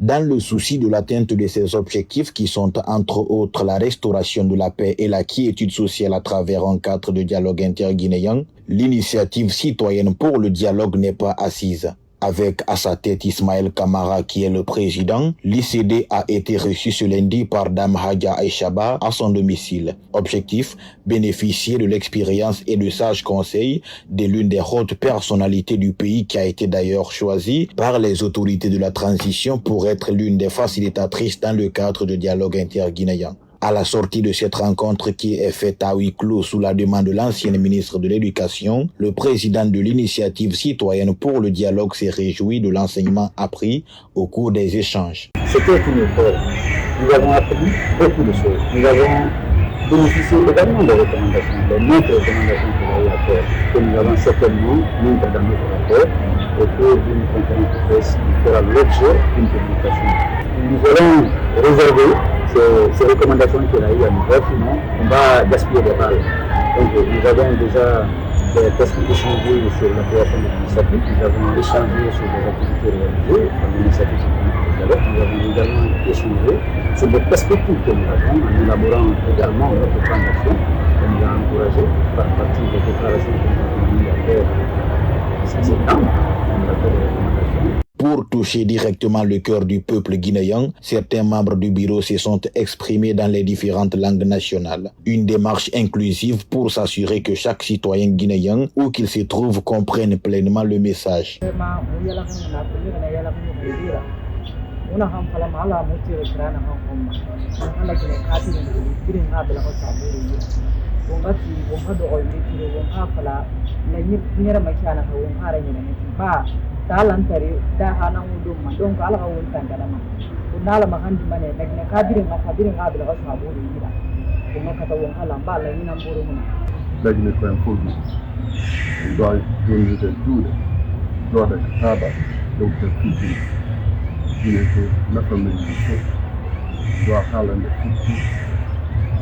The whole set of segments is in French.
Dans le souci de l'atteinte de ces objectifs qui sont entre autres la restauration de la paix et la quiétude sociale à travers un cadre de dialogue interguinéen, l'initiative citoyenne pour le dialogue n'est pas assise. Avec à sa tête Ismaël Kamara qui est le président, l'ICD a été reçu ce lundi par Dame Hadja Aïchaba à son domicile. Objectif, bénéficier de l'expérience et de sages conseils de l'une des hautes personnalités du pays qui a été d'ailleurs choisie par les autorités de la transition pour être l'une des facilitatrices dans le cadre de dialogue interguinéen. À la sortie de cette rencontre qui est faite à huis clos sous la demande de l'ancienne ministre de l'Éducation, le président de l'initiative citoyenne pour le dialogue s'est réjoui de l'enseignement appris au cours des échanges. C'était une école. Nous avons appris beaucoup de choses. Nous avons bénéficié également des recommandations, des nombreuses recommandations que vous avez à faire, que nous avons certainement mis dans notre rapport au cours d'une conférence de presse qui fera l'objet d'une publication. Nous allons réserver ces recommandations qu'il a eu à nous faire, sinon on va gaspiller des balles. Donc nous avons déjà échangé sur la création de l'initiative, nous avons échangé sur les activités réalisées par l'initiative citoyenne de dialogue, nous avons également échangé sur les perspectives que nous avons en élaborant également notre plan d'action que nous a encouragé par partie des déclarations que nous avons mis à faire en septembre, nous avons fait des recommandations. Pour toucher directement le cœur du peuple guinéen, certains membres du bureau se sont exprimés dans les différentes langues nationales. Une démarche inclusive pour s'assurer que chaque citoyen guinéen, où qu'il se trouve, comprenne pleinement le message. talantari da hana wudum ma donc ala ka won tangalama unala mahandi mane nagne kabirin ngabila wasaburi yira kuma kata won ala mbala ina mburu mun lajne ko en fodu do jonde duude do da kataba do ko fiji dine ko na famille ko do halande fiji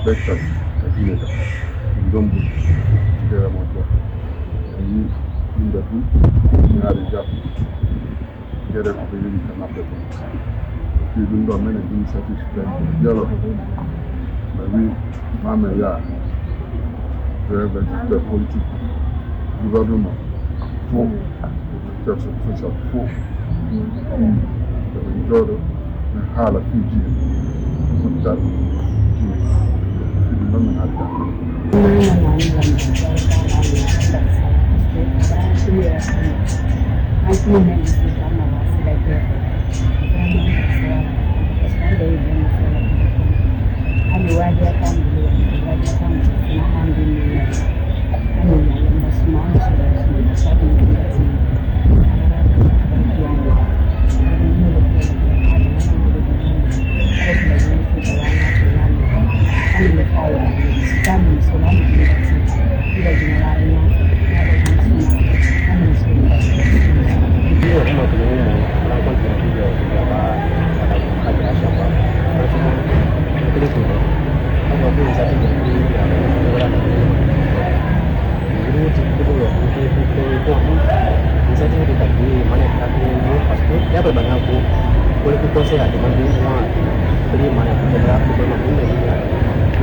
bektal dine da ndombu dera mo to ni inda du ñaari jàpp gere ko yëri kan après fi du ndo mene initiative citoyenne dialogue mais oui mame ya de politique gouvernement faut faire ça faut dodo na hala fiji mutar fi du ndo mene hada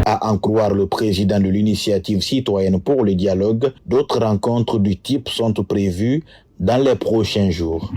À en croire le président de l'initiative citoyenne pour le dialogue, d'autres rencontres du type sont prévues dans les prochains jours.